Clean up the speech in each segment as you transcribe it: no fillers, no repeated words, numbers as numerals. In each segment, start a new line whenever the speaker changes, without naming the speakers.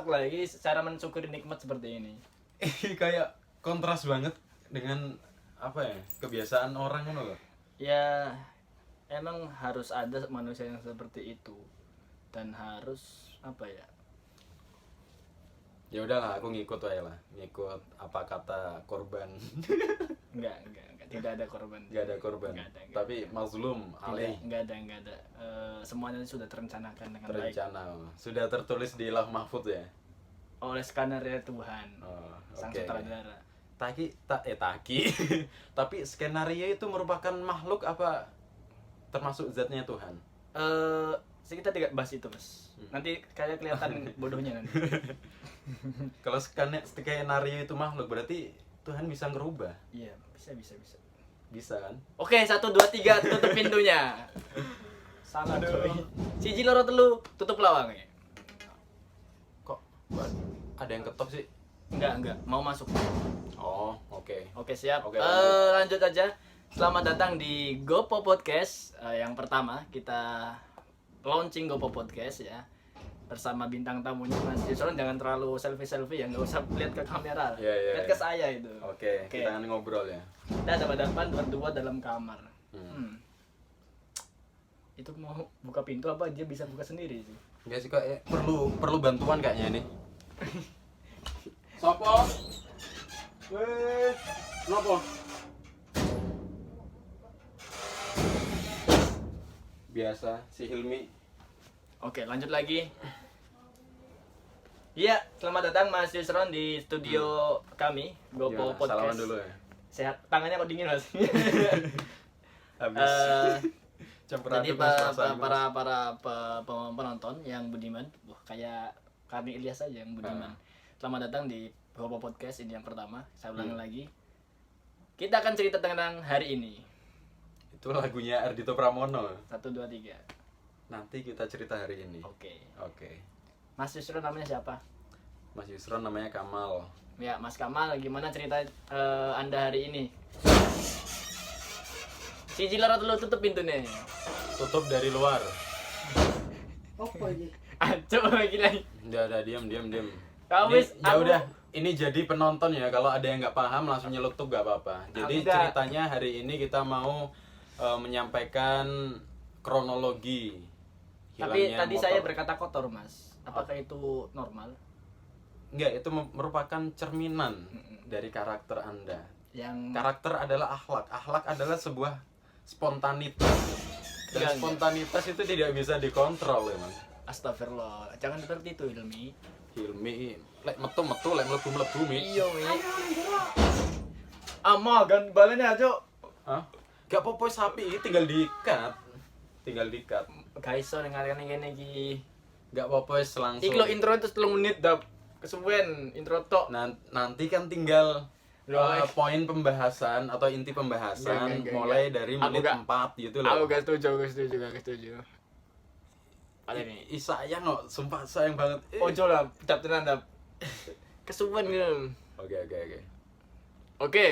lagi cara mensyukuri nikmat seperti ini.
Kayak kontras banget dengan apa ya, kebiasaan orang kan loh.
Ya emang harus ada manusia yang seperti itu dan harus apa ya?
Ya udahlah, aku ngikut aja lah, ngikut apa kata korban.
Enggak, tidak ada korban.
Nggak ada korban,
Nggak ada.
tapi mazlum alaih.
Enggak ada. Semuanya sudah terencanakan dengan baik
Terencana, sudah tertulis di lauh mahfuz ya.
oleh skenario Tuhan,
Oh,
sang
oke.
sutradara.
Taki. Tapi skenario itu merupakan makhluk apa termasuk zatnya Tuhan?
Kita tidak bahas itu, Mas. Nanti kayak kelihatan bodohnya nanti.
Kalau skenario itu makhluk berarti Tuhan bisa ngerubah.
Iya, bisa.
Bisa kan?
Oke, 1 2 3 tutup pintunya. Salah coy. Siji loro telu tutup lawangnya.
Kok ada yang ketok sih?
Enggak, mau masuk.
Oh, oke.
Oke, siap.
Oke,
lanjut aja. Selamat datang di Gopo Podcast. Yang pertama kita launching Gopo Podcast ya. Bersama bintang tamunya Mas Yusron. Jangan terlalu selfie ya, nggak usah lihat ke kamera.
Iya,
Lihat ke saya itu.
Oke, kita akan ngobrol ya.
Kita hadapan berdua dalam kamar. Itu mau buka pintu apa dia bisa buka sendiri sih?
Enggak sih kok, perlu bantuan kayaknya ini. Sopo? Wes, kenapa? Biasa si Hilmi.
Oke, lanjut lagi. Iya, selamat datang Mas Yusron di studio kami, Gopo
Gimana?
Podcast.
Salaman dulu ya.
Sehat, tangannya kok dingin Mas.
Habis campur
Jadi
aduk mas
para penonton yang budiman, kayak kami Ilyas aja yang budiman. Selamat datang di Gopo Podcast ini yang pertama. Saya ulangi lagi. Kita akan cerita tentang hari ini.
Itu lagunya Ardhito Pramono.
1 2 3.
Nanti kita cerita hari ini.
Oke. Mas Yusron namanya siapa?
Mas Yusron namanya Kamal.
Ya, Mas Kamal, gimana cerita Anda hari ini? Siji loro telu tutup pintunya.
Tutup dari luar.
Apa ini?
Aduh, gila.
Udah diam.
Kau
Ini,
wis
ya
aku-
udah, ini jadi penonton ya. Kalau ada yang nggak paham langsung nyelutup nggak apa-apa. Jadi
Enggak.
ceritanya hari ini kita mau menyampaikan kronologi
Tapi
hilangnya
tadi
motor.
saya berkata kotor, Mas. Apakah itu normal?
Enggak, itu merupakan cerminan dari karakter Anda.
Yang
Karakter adalah akhlak. Akhlak adalah sebuah spontanitas. Dan
Enggak.
spontanitas itu tidak bisa dikontrol emang.
Astagfirullah. Jangan seperti itu, Hilmi.
Hilmi, lek metu, lek mlebu Mi.
Iya, Mi. Ama gan balannya aja.
Hah? Gak apa-apa sapi ini tinggal diikat.
Guys, so dengarkan ngene iki.
Gak apa-apa wis langsung.
Iki lo intro itu 3 menit dah. Kesuwen intro tok.
Nanti kan tinggal
Loh,
poin pembahasan atau inti pembahasan
Enggak.
mulai dari
Aku
menit
enggak.
4 gitu
Aku
loh.
gak setuju. Ada nih.
Sayang kok, sumpah sayang banget.
Ojo lah, dap tenan dap. Kesuwen gitu.
Oke.
Oke.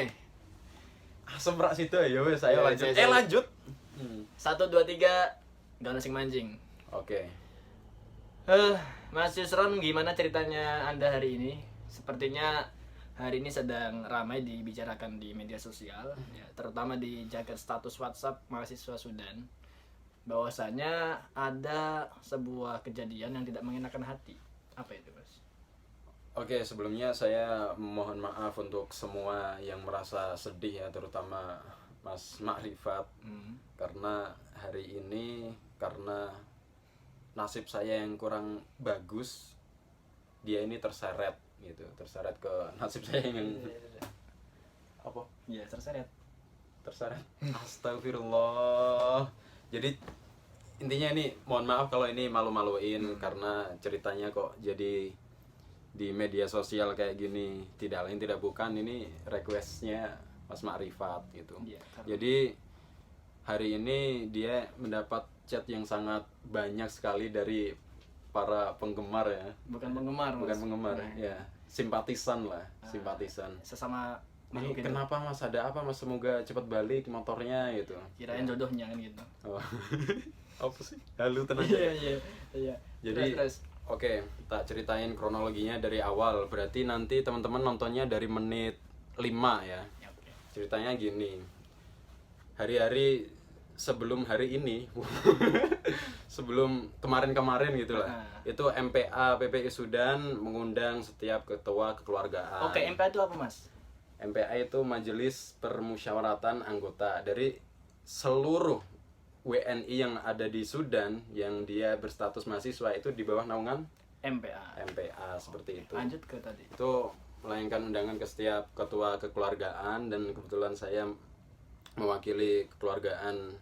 Asem rak situ ya wes, ayo
Ya,
lanjut.
saya-
Lanjut.
1 2 3 gak ada sing mancing.
Oke.
Mas Yusron, gimana ceritanya Anda hari ini? Sepertinya hari ini sedang ramai dibicarakan di media sosial, ya, terutama di jagat status WhatsApp mahasiswa Sudan, bahwasanya ada sebuah kejadian yang tidak mengenakan hati. Apa itu, Mas?
Oke, sebelumnya saya mohon maaf untuk semua yang merasa sedih ya, terutama Mas Makrifat. Karena hari ini, karena nasib saya yang kurang bagus, dia ini terseret gitu, terseret ke nasib saya yang apa?
Iya, terseret.
Terseret. Astagfirullah. Jadi intinya ini mohon maaf kalau ini malu-maluin karena ceritanya kok jadi di media sosial kayak gini. Tidak lain tidak bukan ini requestnya Mas Makrifat gitu.
Iya, karena-
Jadi hari ini dia mendapat chat yang sangat banyak sekali dari para penggemar ya.
Bukan penggemar, Mas.
Bukan penggemar
Nah,
ya, simpatisan lah, simpatisan.
sesama
Ini
makhluk itu.
kenapa Mas, ada apa Mas, semoga cepat balik motornya gitu.
Kirain jodohnya kan gitu.
Oh. Apa sih? Halo tenang.
Iya.
Jadi
Terus.
Oke, tak ceritain kronologinya dari awal. Berarti nanti teman-teman nontonnya dari menit 5 ya.
Ya, oke.
Ceritanya gini. Hari-hari sebelum hari ini sebelum kemarin-kemarin gitu lah. Itu MPA PPI Sudan mengundang setiap ketua kekeluargaan.
Oke, MPA itu apa, Mas?
MPA itu Majelis Permusyawaratan Anggota dari seluruh WNI yang ada di Sudan yang dia berstatus mahasiswa itu di bawah naungan MPA seperti itu.
Lanjut ke tadi.
Itu melayangkan undangan ke setiap ketua kekeluargaan dan kebetulan saya mewakili kekeluargaan.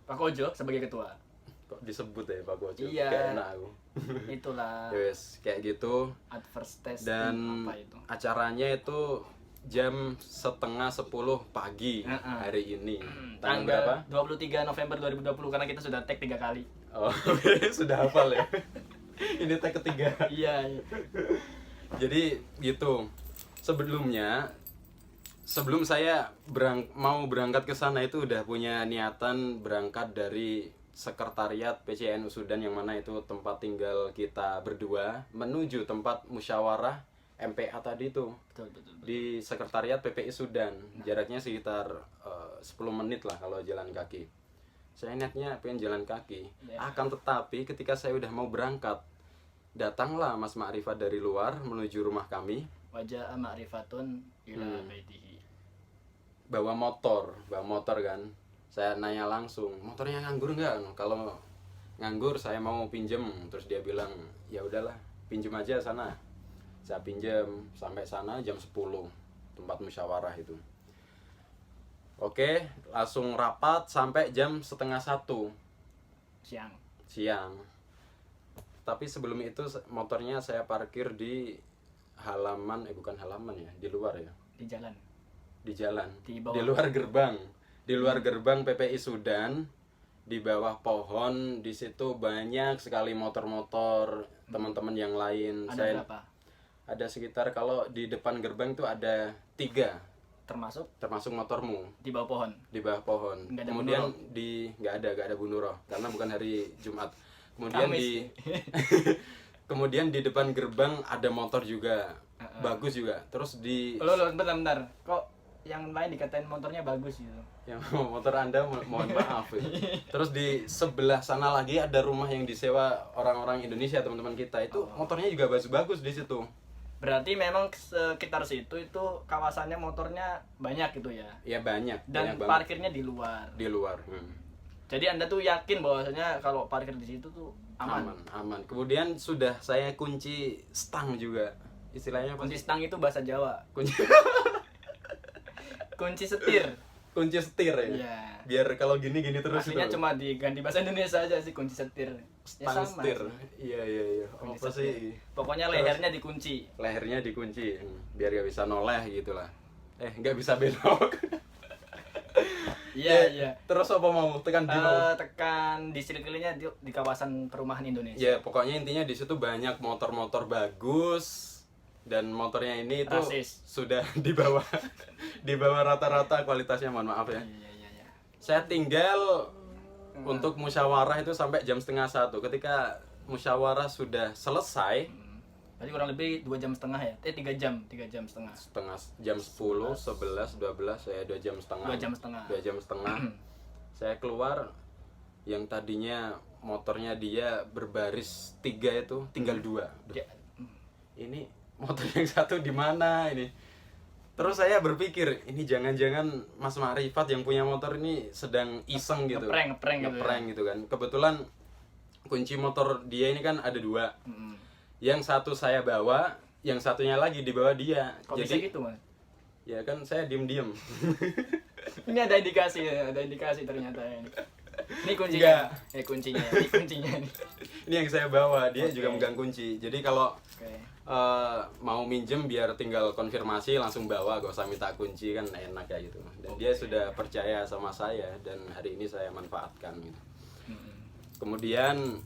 Pak Kojo sebagai ketua.
Kok disebut ya Pak Kojo?
Iya.
Kayak enak aku.
Itulah
Yes, kayak gitu.
adverse testing
Dan
apa itu.
acaranya itu jam 9:30 pagi hari ini.
Tanggal 23 November 2020 karena kita sudah tag 3 kali.
Oh, sudah hafal ya. Ini tag ketiga.
Iya.
Jadi gitu. Sebelum saya mau berangkat ke sana itu udah punya niatan berangkat dari sekretariat PCNU Sudan yang mana itu tempat tinggal kita berdua menuju tempat musyawarah MPA tadi itu.
Betul.
Di sekretariat PPI Sudan. Jaraknya sekitar 10 menit lah kalau jalan kaki. Saya niatnya pengen jalan kaki. Akan tetapi ketika saya udah mau berangkat, datanglah Mas Ma'rifat dari luar menuju rumah kami.
Wajah ma'rifatun ila baitihi.
Bawa motor kan. Saya nanya langsung, motornya nganggur nggak? Kalau nganggur saya mau pinjem. Terus dia bilang, ya udahlah, pinjem aja sana. Saya pinjem sampai sana jam 10 tempat musyawarah itu. Oke, langsung rapat sampai jam 12:30 siang. Tapi sebelum itu motornya saya parkir di halaman, bukan halaman ya, di luar ya.
Di jalan.
Di luar gerbang. Di luar gerbang PPI Sudan, di bawah pohon, di situ banyak sekali motor-motor teman-teman yang lain.
Ada berapa?
Ada sekitar, kalau di depan gerbang itu ada 3. Termasuk motormu.
Di bawah pohon.
Nggak ada kemudian nggak ada Bu Nuroh karena bukan hari Jumat. Kemudian
Kamis.
kemudian di depan gerbang ada motor juga. Bagus juga. Terus
Bentar. Kok yang lain dikatain motornya bagus gitu?
Yang motor Anda mohon maaf ya. Terus di sebelah sana lagi ada rumah yang disewa orang-orang Indonesia, teman-teman kita. Itu motornya juga bagus-bagus di situ.
Berarti memang sekitar situ itu kawasannya motornya banyak gitu ya?
Iya banyak.
Dan
banyak
parkirnya di luar. Jadi Anda tuh yakin bahwasanya kalau parkir di situ tuh aman.
Kemudian sudah saya kunci stang juga. Istilahnya apa
Kunci
sih?
stang itu bahasa Jawa.
Kunci
Kunci setir.
Kunci setir ya.
Iya.
Biar kalau gini terus
Aslinya
itu.
cuma diganti bahasa Indonesia aja sih kunci setir.
Stang setir. Iya.
Kunci
Apa
setir.
sih?
Pokoknya lehernya dikunci.
Lehernya dikunci. Biar gak bisa noleh gitu lah. Gak bisa belok.
Iya.
Terus apa mau tekan di mau?
Tekan di sirkelnya di kawasan perumahan Indonesia.
Ya pokoknya intinya di situ banyak motor-motor bagus dan motornya ini itu
Rasis.
sudah di bawah rata-rata kualitasnya, mohon maaf ya.
Iya.
Saya tinggal untuk musyawarah itu sampai jam 12:30. Ketika musyawarah sudah selesai,
Berarti kurang lebih 2,5 jam ya? 3 jam, 3,5 jam.
jam 10, 11, 12, saya 2 jam setengah.
2,5 jam.
Saya keluar, yang tadinya motornya dia berbaris 3 itu tinggal 2.
Ya.
Ini motor yang satu di mana ini? Terus saya berpikir, ini jangan-jangan Mas Ma'rifat yang punya motor ini sedang iseng gitu.
Ngeprank
gitu kan. Kebetulan kunci motor dia ini kan ada 2. Yang satu saya bawa, yang satunya lagi dibawa dia.
Kok
jadi
bisa gitu, Mas?
Ya kan saya diem-diem.
Ini ada indikasi ternyata ini. Ini kuncinya.
Enggak.
Ini kuncinya nih.
Ini yang saya bawa, dia juga megang kunci. Jadi kalau
Oke.
mau minjem biar tinggal konfirmasi langsung bawa, gak usah minta kunci, kan enak ya gitu. Dan dia sudah percaya sama saya dan hari ini saya manfaatkan gitu. Kemudian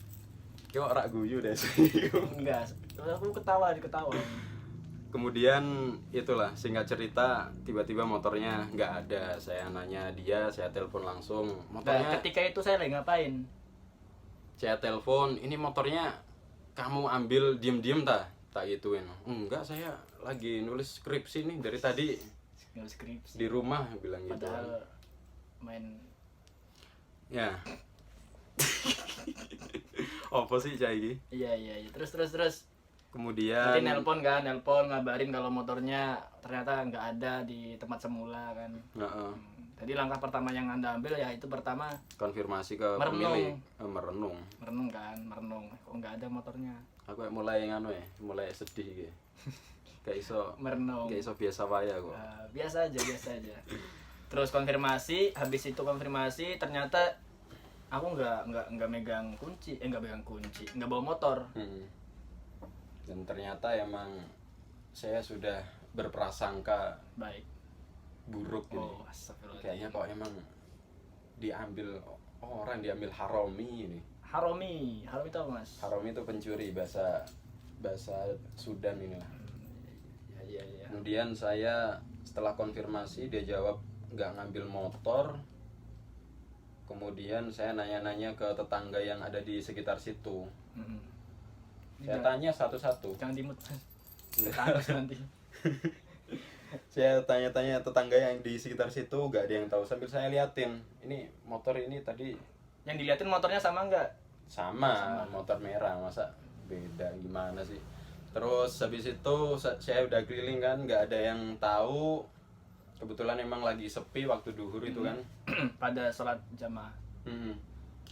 kok rak guyu deh sih.
Enggak, aku ketawa.
Kemudian itulah, singkat cerita, tiba-tiba motornya nggak ada. Saya nanya dia, saya telepon langsung.
Nah, ketika itu saya lagi ngapain?
Saya telepon, ini motornya kamu ambil diem-diem tak gituin. Enggak, saya lagi nulis skripsi nih dari tadi
Nulis skripsi.
di rumah, bilang gitu.
Padahal main
Ya. Apa sih cah iki?
iya. Terus.
Kemudian
Nanti nelpon ngabarin kalau motornya ternyata nggak ada di tempat semula kan.
Heeh.
Jadi langkah pertama yang Anda ambil ya itu pertama
konfirmasi ke
Merenung.
pemilik. Merenung.
merenung. Kok nggak ada motornya?
Aku mulai mulai sedih gitu. Kayak iso
Merenung.
kayak iso biasa wae kok.
Biasa aja. Terus habis itu konfirmasi ternyata aku nggak megang kunci, nggak bawa motor.
Dan ternyata emang saya sudah berprasangka
Baik.
buruk gitu.
Oh, astagfirullah.
Kayaknya kok emang diambil haromi ini.
Haromi itu apa, Mas?
Haromi itu pencuri, bahasa Sudan inilah.
Iya.
Kemudian saya setelah konfirmasi dia jawab nggak ngambil motor. Kemudian saya nanya-nanya ke tetangga yang ada di sekitar situ. Saya tanya satu-satu.
Jangan dimut. Tetangga nanti.
Saya tanya-tanya tetangga yang di sekitar situ, gak ada yang tahu. Sambil saya liatin, ini motor ini tadi
Yang diliatin motornya sama nggak?
sama motor merah, masa beda gimana sih? Terus habis itu saya udah keliling kan, nggak ada yang tahu. Kebetulan emang lagi sepi waktu duhur itu kan.
Pada sholat jamaah.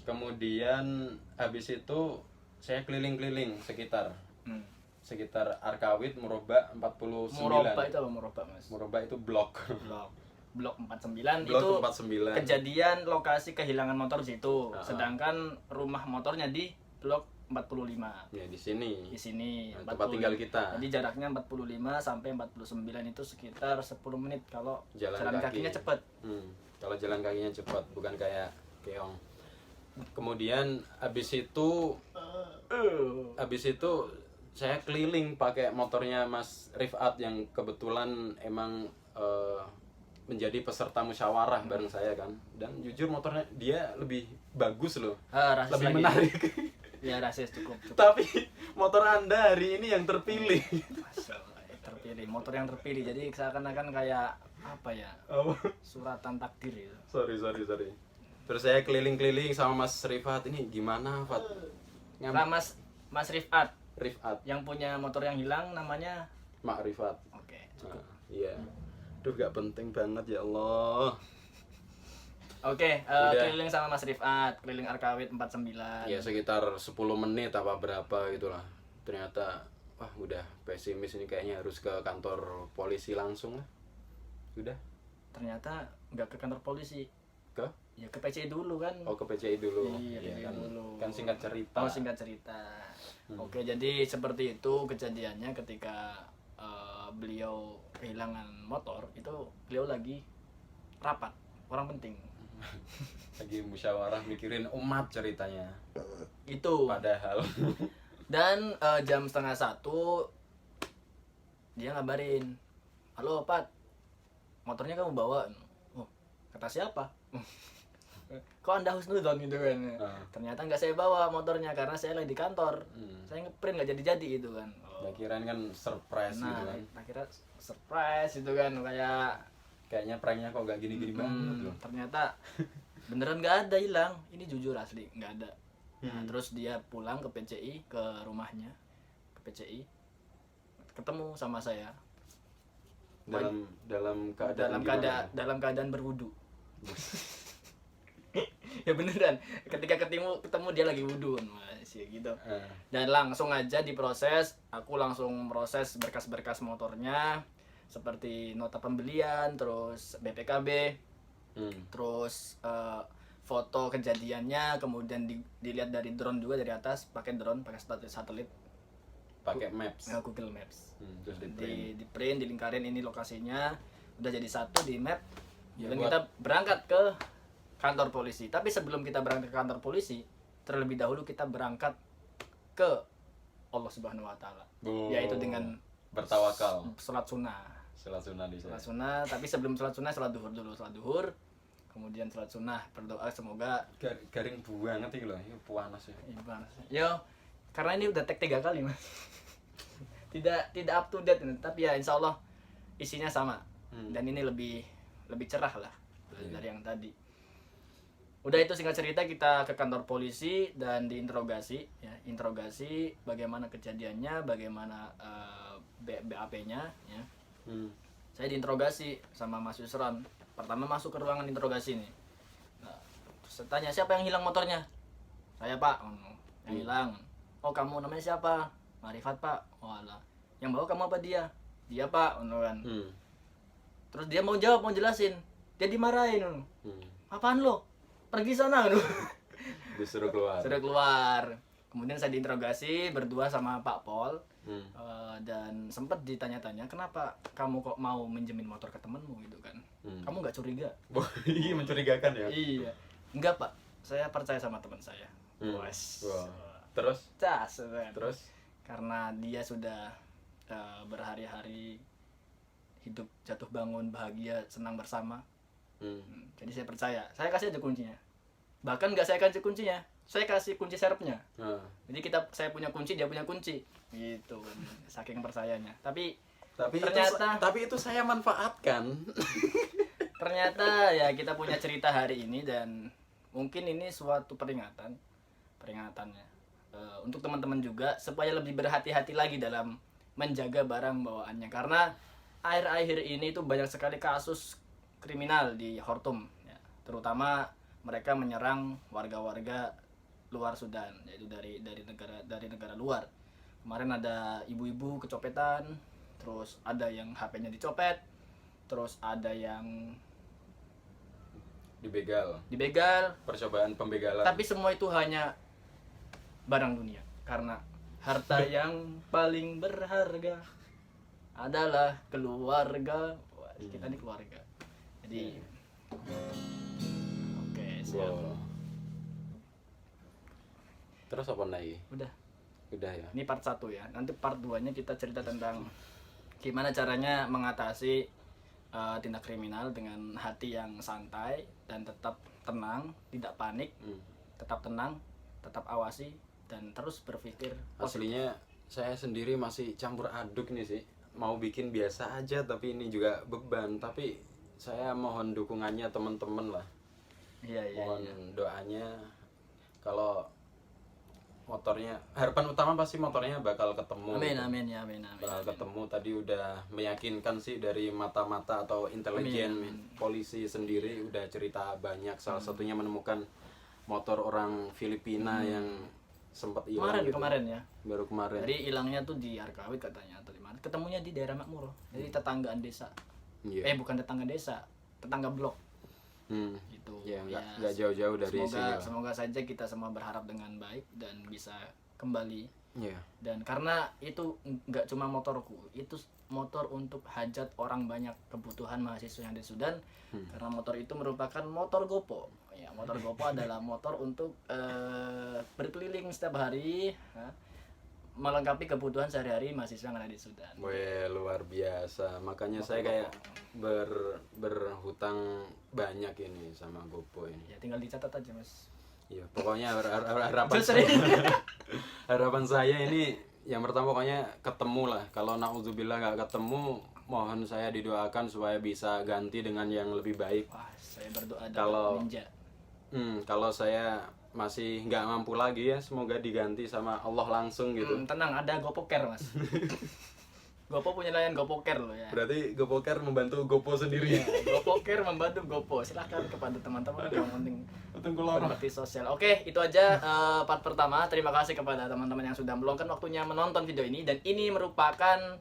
Kemudian habis itu saya keliling-keliling sekitar Arkawit, Murabba 49.
Murabba itu apa Murabba, Mas?
Murabba itu blok.
Blok 49
Blok
itu
49.
kejadian lokasi kehilangan motor di situ. Sedangkan rumah motornya di blok 45.
Ya di sini.
Di sini
tempat tinggal kita.
Jadi jaraknya 45 sampai 49 itu sekitar 10 menit kalau
Jalan
kakinya cepat.
Kalau jalan kakinya cepat, bukan kayak keong. Kemudian habis itu saya keliling pakai motornya Mas Rifat yang kebetulan emang menjadi peserta musyawarah bareng saya kan. Dan jujur motornya dia lebih bagus loh. Lebih menarik.
Ya rasis cukup.
Tapi motor Anda hari ini yang terpilih.
Terpilih, motor yang terpilih. Jadi seakan-akan kayak apa ya? Suratan takdir itu.
Sorry. Terus saya keliling-keliling sama Mas Rifat, ini gimana, Fat?
Nah, Mas Rifat.
Rifat.
Yang punya motor yang hilang namanya
Mak Rifat.
Oke.
Iya. Duh, gak penting banget ya Allah.
Oke, keliling sama Mas Rifat, keliling Arkawit 49.
Ya sekitar 10 menit apa berapa gitulah. Ternyata wah udah pesimis ini, kayaknya harus ke kantor polisi langsung lah. Udah.
Ternyata nggak ke kantor polisi.
Ke?
Ya ke PCI dulu kan.
Oh, ke PCI dulu.
Iya,
kan,
dulu.
Kan singkat cerita.
Oh, singkat cerita. Oke, jadi seperti itu kejadiannya ketika beliau kehilangan motor. Itu beliau lagi rapat, orang penting.
Lagi musyawarah mikirin umat ceritanya.
Itu.
Padahal.
Dan jam 12:30 dia ngabarin, halo Pat, motornya kamu bawa? Oh, kata siapa? Kok Anda husnuzon gitu kan? Ternyata nggak saya bawa motornya karena saya lagi di kantor. Saya ngeprint nggak jadi itu kan.
Kirain kan surprise gitu kan.
Kira surprise itu kan,
kayaknya pranknya kok gak gini-gini banget loh.
Ternyata beneran nggak ada, hilang. Ini jujur asli nggak ada. Nah, terus dia pulang ke PCI, ke rumahnya, ke PCI, ketemu sama saya.
Dalam keadaan
berwudu. Ya beneran, ketika ketemu dia lagi wudu masih gitu. Dan langsung aja diproses, aku langsung proses berkas-berkas motornya seperti nota pembelian, terus BPKB, terus foto kejadiannya, kemudian dilihat dari drone juga, dari atas pakai drone, pakai satelit,
pakai maps,
Google Maps.
Terus
di print, dilingkarin ini lokasinya, udah jadi satu di map. Dan kita berangkat ke kantor polisi. Tapi sebelum kita berangkat ke kantor polisi, terlebih dahulu kita berangkat ke Allah Subhanahu wa taala. Yaitu dengan
bertawakal.
Salat sunnah.
Salat
sunnah, tapi sebelum salat sunnah salat duhur dulu. Salat duhur, kemudian salat sunnah, berdoa semoga
garing banget iki lho, ini panas ya.
Yo, karena ini udah tag 3 kali mas. tidak up to date, tapi ya insya Allah isinya sama. Dan ini lebih cerah lah dari yang tadi. Udah, itu singkat cerita kita ke kantor polisi dan diinterogasi ya, interogasi bagaimana kejadiannya, bagaimana BAP-nya ya. Saya diinterogasi sama Mas Yusron. Pertama masuk ke ruangan interogasi nih. Nah, terus saya tanya, siapa yang hilang motornya? Saya Pak. Yang hilang. Oh kamu, namanya siapa? Marifat Pak. Walah. Yang bawa kamu apa dia? Dia Pak. Kan. Terus dia mau jawab, mau jelasin. Dia dimarahin. Apaan lo? Pergi sana.
Disuruh keluar.
Sudah keluar. Kemudian saya diinterogasi berdua sama Pak Pol. Dan sempat ditanya-tanya, kenapa kamu kok mau minjemin motor ke temenmu gitu kan? Kamu nggak curiga?
Iya, mencurigakan ya.
Iya. Enggak Pak, saya percaya sama teman saya. Wes.
Terus?
Terus? Karena dia sudah berhari-hari hidup jatuh bangun bahagia senang bersama. Jadi saya percaya. Saya kasih aja kuncinya. Bahkan nggak saya kasih kuncinya, saya kasih kunci serepnya. Jadi saya punya kunci, dia punya kunci. Gitu. Saking percayanya. Tapi ternyata
itu saya manfaatkan.
Ternyata ya kita punya cerita hari ini, dan mungkin ini suatu peringatannya untuk teman-teman juga supaya lebih berhati-hati lagi dalam menjaga barang bawaannya, karena akhir-akhir ini itu banyak sekali kasus kriminal di Khartoum ya. Terutama mereka menyerang warga-warga luar Sudan, yaitu dari negara luar. Kemarin ada ibu-ibu kecopetan, terus ada yang HP-nya dicopet, terus ada yang dibegal,
percobaan pembegalan.
tapi semua itu hanya barang dunia, karena harta yang paling berharga adalah keluarga. Wah, kita ini keluarga. Jadi oke, siap.
Wow. Terus apa lagi? Udah ya.
Ini part 1 ya. Nanti part 2-nya kita cerita tentang gimana caranya mengatasi tindak kriminal dengan hati yang santai dan tetap tenang, tidak panik, tetap tenang, tetap awasi dan terus berpikir positif.
Aslinya saya sendiri masih campur aduk nih sih. Mau bikin biasa aja tapi ini juga beban. Tapi saya mohon dukungannya teman-teman lah. Mohon doanya. Kalau motornya, harapan utama pasti motornya bakal ketemu.
Amin.
Bakal ketemu. Tadi udah meyakinkan sih dari mata-mata atau intelijen polisi sendiri udah cerita banyak. Salah satunya menemukan motor orang Filipina yang sempat hilang
kemarin ya.
Baru kemarin.
Jadi hilangnya tuh di Arkawit katanya atau di mana? Ketemunya di daerah Makmur. Jadi tetanggaan desa. Bukan tetangga desa, tetangga blok. Gitu.
Ya, nggak jauh-jauh dari sini.
Semoga saja kita semua berharap dengan baik dan bisa kembali.
Yeah.
Dan karena itu nggak cuma motorku, itu motor untuk hajat orang banyak, kebutuhan mahasiswa yang di Sudan. Karena motor itu merupakan motor Gopo. Ya, motor Gopo adalah motor untuk berkeliling setiap hari, melengkapi kebutuhan sehari-hari mahasiswa yang ada di Sudan.
Weh, luar biasa. Makanya motor saya kayak berhutang banyak ini sama Gopo ini.
Ya tinggal dicatat aja mas.
Iya, pokoknya harapan saya ini yang pertama pokoknya ketemu lah. Kalau naudzubillah nggak ketemu, mohon saya didoakan supaya bisa ganti dengan yang lebih baik.
Wah, saya berdoa
kalau
ninja.
Kalau saya masih nggak mampu lagi ya, semoga diganti sama Allah langsung gitu.
Tenang, ada GoPoker mas. Gopo punya layanan GoPoker loh ya.
Berarti GoPoker membantu Gopo sendiri.
Ya, GoPoker membantu Gopo. Silahkan kepada teman-teman yang penting berbakti sosial. Oke, itu aja part pertama. Terima kasih kepada teman-teman yang sudah meluangkan waktunya menonton video ini, dan ini merupakan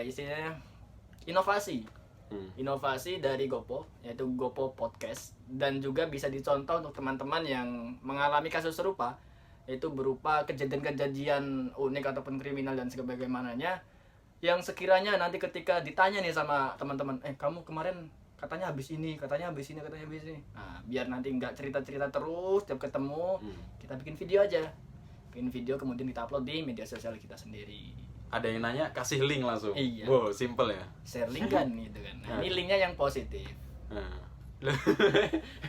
istilahnya inovasi. Inovasi dari Gopo, yaitu Gopo Podcast, dan juga bisa dicontoh untuk teman-teman yang mengalami kasus serupa, yaitu berupa kejadian-kejadian unik ataupun kriminal dan sebagaimananya, yang sekiranya nanti ketika ditanya nih sama teman-teman, kamu kemarin katanya habis ini. Nah, biar nanti nggak cerita-cerita terus tiap ketemu, kita bikin video aja. Bikin video kemudian kita upload di media sosial kita sendiri.
Ada yang nanya, kasih link langsung.
Iya.
Wow, simple ya.
Share link kan gitu kan. Nah, ini linknya yang positif.
Nah.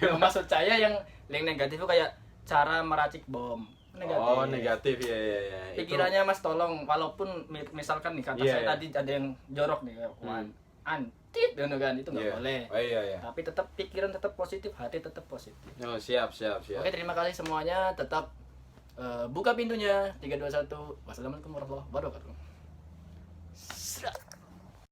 Maksud saya yang link negatif itu kayak cara meracik bom, negatif.
Oh, negatif ya ya ya.
Pikirannya Mas tolong, walaupun misalkan nih kata
Iya,
saya
iya.
tadi ada yang jorok nih, antit kan itu nggak
Iya.
boleh.
Oh iya iya.
Tapi tetap pikiran tetap positif, hati tetap positif.
Oh, siap siap siap.
Oke, terima kasih semuanya. Tetap buka pintunya. 3 2 1. Wassalamualaikum warahmatullahi wabarakatuh. Serak.